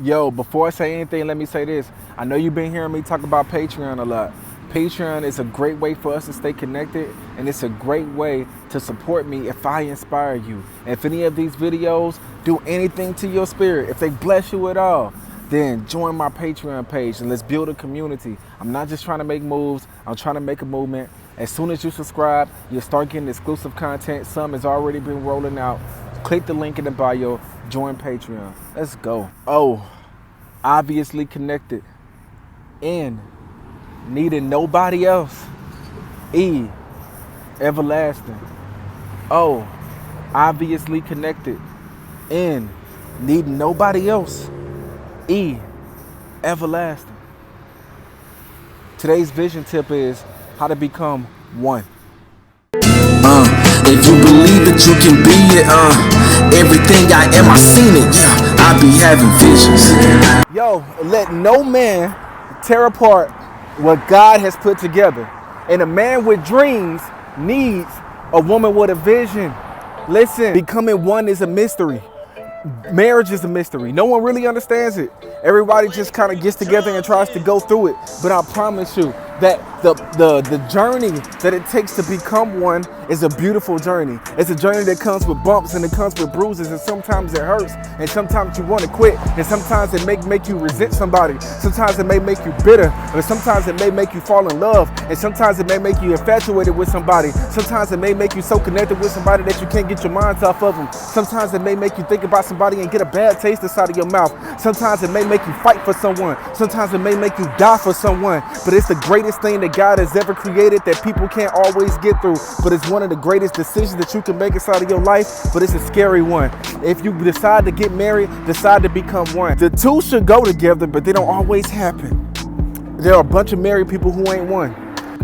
Yo, before I say anything, let me say this. I know you've been hearing me talk about Patreon a lot. Patreon is a great way for us to stay connected, and it's a great way to support me if I inspire you. If any of these videos do anything to your spirit, if they bless you at all, then join my Patreon page and let's build a community. I'm not just trying to make moves, I'm trying to make a movement. As soon as you subscribe, you'll start getting exclusive content. Some has already been rolling out. Click the link in the bio, join Patreon. Let's go. O, obviously connected. N, needing nobody else. E, everlasting. O, obviously connected. N, needing nobody else. E, everlasting. Today's vision tip is how to become one. If you believe that you can be it, everything I am, I seen it, yeah, I be having visions. Yo, let no man tear apart what God has put together. And a man with dreams needs a woman with a vision. Listen, becoming one is a mystery. Marriage is a mystery. No one really understands it. Everybody just kind of gets together and tries to go through it. But I promise you that the journey that it takes to become one is a beautiful journey. It's a journey that comes with bumps and it comes with bruises, and sometimes it hurts, and sometimes you want to quit, and sometimes it may make you resent somebody. Sometimes it may make you bitter, or sometimes it may make you fall in love, and sometimes it may make you infatuated with somebody. Sometimes it may make you so connected with somebody that you can't get your minds off of them. Sometimes it may make you think about somebody and get a bad taste inside of your mouth. Sometimes it may make you fight for someone. Sometimes it may make you die for someone. But it's the greatest thing that God has ever created that people can't always get through. But it's one of the greatest decisions that you can make inside of your life. But it's a scary one. If you decide to get married, decide to become one. The two should go together, but they don't always happen. There are a bunch of married people who ain't one.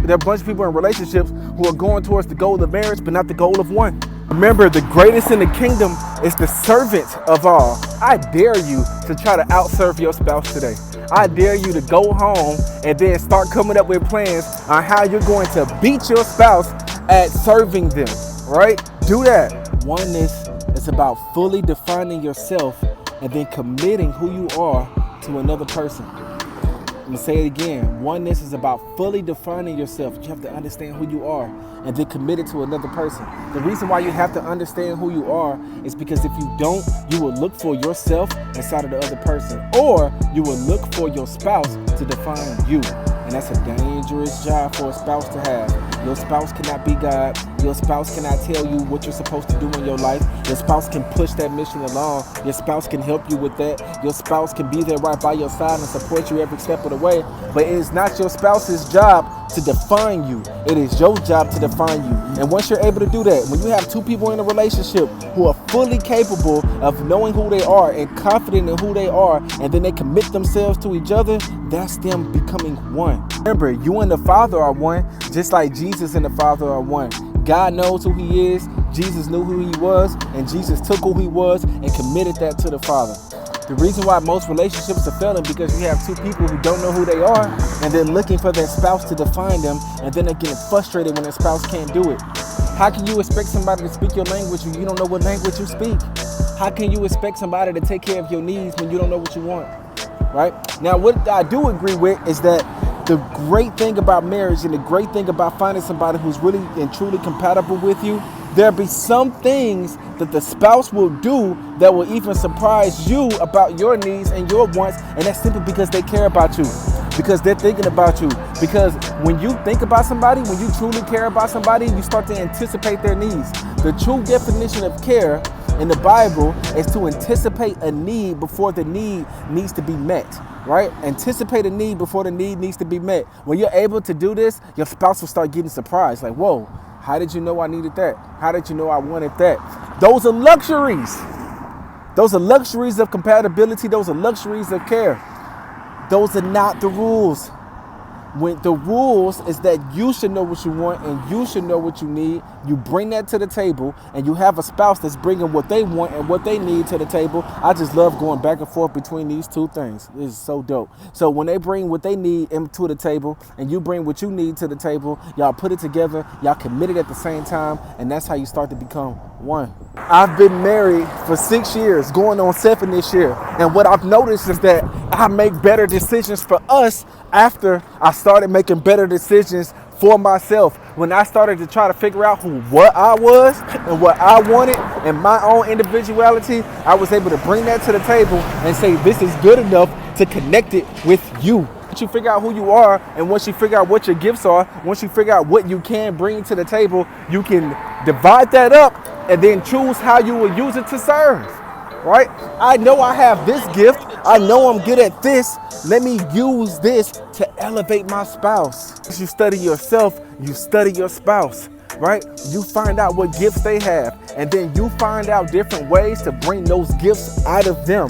There are a bunch of people in relationships who are going towards the goal of marriage, but not the goal of one. Remember, the greatest in the kingdom is the servant of all. I dare you to try to outserve your spouse today. I dare you to go home and then start coming up with plans on how you're going to beat your spouse at serving them, right? Do that. Oneness is about fully defining yourself and then committing who you are to another person. I'm gonna say it again. Oneness is about fully defining yourself. You have to understand who you are and then commit it to another person. The reason why you have to understand who you are is because if you don't, you will look for yourself inside of the other person, or you will look for your spouse to define you. And that's a dangerous job for a spouse to have. Your spouse cannot be God. Your spouse cannot tell you what you're supposed to do in your life. Your spouse can push that mission along. Your spouse can help you with that. Your spouse can be there right by your side and support you every step of the way. But it is not your spouse's job to define you. It is your job to define you. And once you're able to do that, when you have two people in a relationship who are fully capable of knowing who they are and confident in who they are, and then they commit themselves to each other, that's them becoming one. Remember, you and the Father are one, just like Jesus and the Father are one. God knows who he is, Jesus knew who he was, and Jesus took who he was and committed that to the Father. The reason why most relationships are failing because you have two people who don't know who they are, and they're looking for their spouse to define them, and then they're getting frustrated when their spouse can't do it. How can you expect somebody to speak your language when you don't know what language you speak? How can you expect somebody to take care of your needs when you don't know what you want? Right? Now, what I do agree with is that the great thing about marriage and the great thing about finding somebody who's really and truly compatible with you, there'll be some things that the spouse will do that will even surprise you about your needs and your wants, and that's simply because they care about you, because they're thinking about you. Because when you think about somebody, when you truly care about somebody, you start to anticipate their needs. The true definition of care in the Bible is to anticipate a need before the need needs to be met, right? Anticipate a need before the need needs to be met. When you're able to do this, your spouse will start getting surprised. Like, whoa, how did you know I needed that? How did you know I wanted that? Those are luxuries. Those are luxuries of compatibility. Those are luxuries of care. Those are not the rules. When the rules is that you should know what you want and you should know what you need. You bring that to the table, and you have a spouse that's bringing what they want and what they need to the table. I just love going back and forth between these two things. This is so dope. So when they bring what they need to the table and you bring what you need to the table, y'all put it together, y'all committed at the same time, and that's how you start to become one. I've been married for 6 years, going on 7 this year. And what I've noticed is that I make better decisions for us after I started making better decisions for myself. When I started to try to figure out what I was and what I wanted and my own individuality, I was able to bring that to the table and say, this is good enough to connect it with you. Once you figure out who you are, and once you figure out what your gifts are, once you figure out what you can bring to the table, you can divide that up and then choose how you will use it to serve, right? I know I have this gift. I know I'm good at this. Let me use this to elevate my spouse. As you study yourself, you study your spouse, right? You find out what gifts they have, and then you find out different ways to bring those gifts out of them.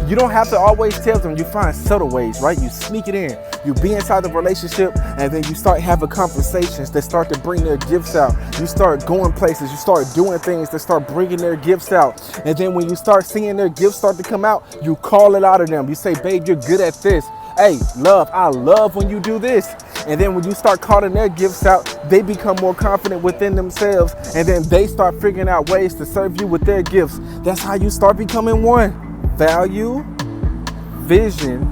You don't have to always tell them. You find subtle ways, right? You sneak it in. You be inside the relationship, and then you start having conversations that start to bring their gifts out. You start going places. You start doing things that start bringing their gifts out. And then when you start seeing their gifts start to come out, you call it out of them. You say, babe, you're good at this. Hey, love, I love when you do this. And then when you start calling their gifts out, they become more confident within themselves. And then they start figuring out ways to serve you with their gifts. That's how you start becoming one. Value, vision,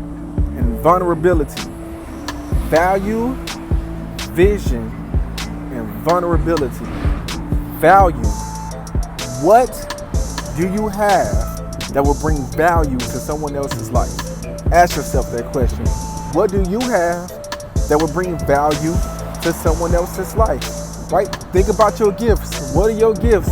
and vulnerability. Value, vision, and vulnerability. Value. What do you have that will bring value to someone else's life? Ask yourself that question. What do you have that will bring value to someone else's life? Right? Think about your gifts. What are your gifts?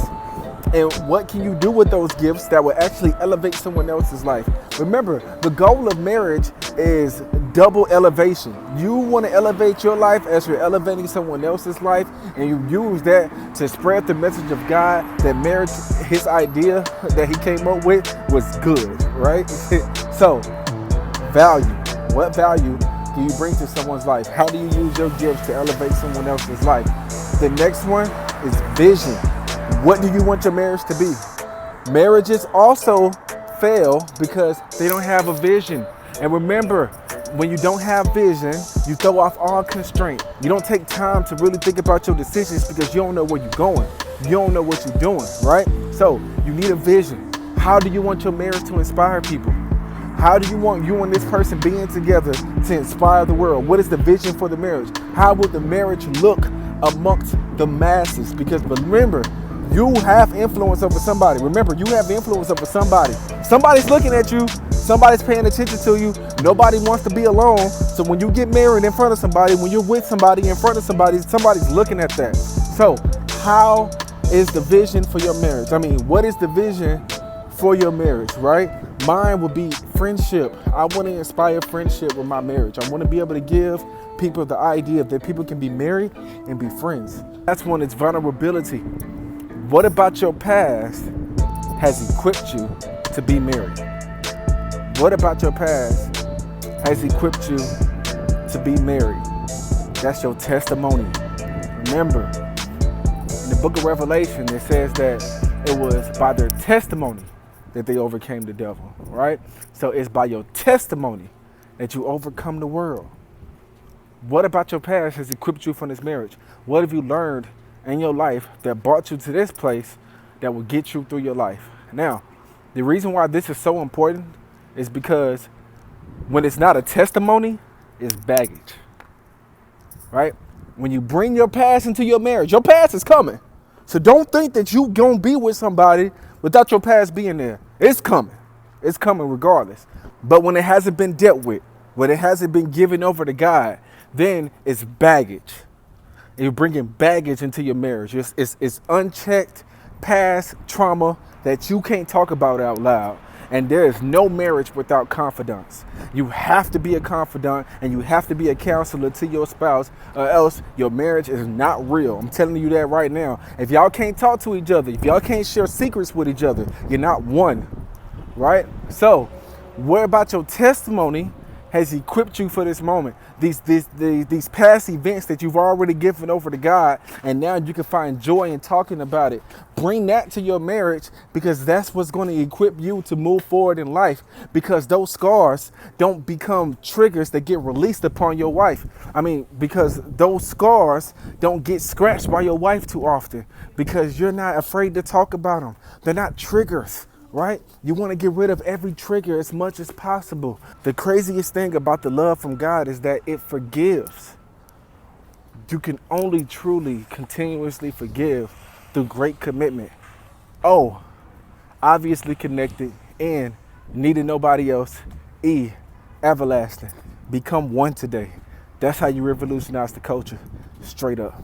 And what can you do with those gifts that will actually elevate someone else's life? Remember, the goal of marriage is double elevation. You want to elevate your life as you're elevating someone else's life, and you use that to spread the message of God, that marriage, his idea that he came up with was good, right? So, value. What value do you bring to someone's life? How do you use your gifts to elevate someone else's life? The next one is vision. What do you want your marriage to be? Marriages also fail because they don't have a vision. And remember, when you don't have vision, you throw off all constraint. You don't take time to really think about your decisions because you don't know where you're going. You don't know what you're doing, right? So you need a vision. How do you want your marriage to inspire people? How do you want you and this person being together to inspire the world? What is the vision for the marriage? How will the marriage look amongst the masses? Because remember, you have influence over somebody. Remember, you have influence over somebody. Somebody's looking at you. Somebody's paying attention to you. Nobody wants to be alone. So when you get married in front of somebody, when you're with somebody in front of somebody, somebody's looking at that. So how is the vision for your marriage? I mean, what is the vision for your marriage, right? Mine will be friendship. I want to inspire friendship with my marriage. I want to be able to give people the idea that people can be married and be friends. That's one, it's vulnerability. What about your past has equipped you to be married? What about your past has equipped you to be married? That's your testimony. Remember, in the book of Revelation, it says that it was by their testimony that they overcame the devil, right? So it's by your testimony that you overcome the world. What about your past has equipped you for this marriage? What have you learned in your life that brought you to this place that will get you through your life? Now, the reason why this is so important is because when it's not a testimony, it's baggage, right? When you bring your past into your marriage, your past is coming. So don't think that you're going to be with somebody without your past being there. It's coming. It's coming regardless. But when it hasn't been dealt with, when it hasn't been given over to God, then it's baggage. And you're bringing baggage into your marriage. It's unchecked past trauma that you can't talk about out loud. And there is no marriage without confidants. You have to be a confidant, and you have to be a counselor to your spouse, or else your marriage is not real. I'm telling you that right now. If y'all can't talk to each other, if y'all can't share secrets with each other, you're not one, right? So what about your testimony has equipped you for this moment. These past events that you've already given over to God, and now you can find joy in talking about it. Bring that to your marriage, because that's what's going to equip you to move forward in life, because those scars don't become triggers that get released upon your wife. Because those scars don't get scratched by your wife too often, because you're not afraid to talk about them. They're not triggers. Right? You want to get rid of every trigger as much as possible. The craziest thing about the love from God is that it forgives. You can only truly continuously forgive through great commitment. Oh, obviously connected and needing nobody else. E.Everlasting. Become one today. That's how you revolutionize the culture. Straight up.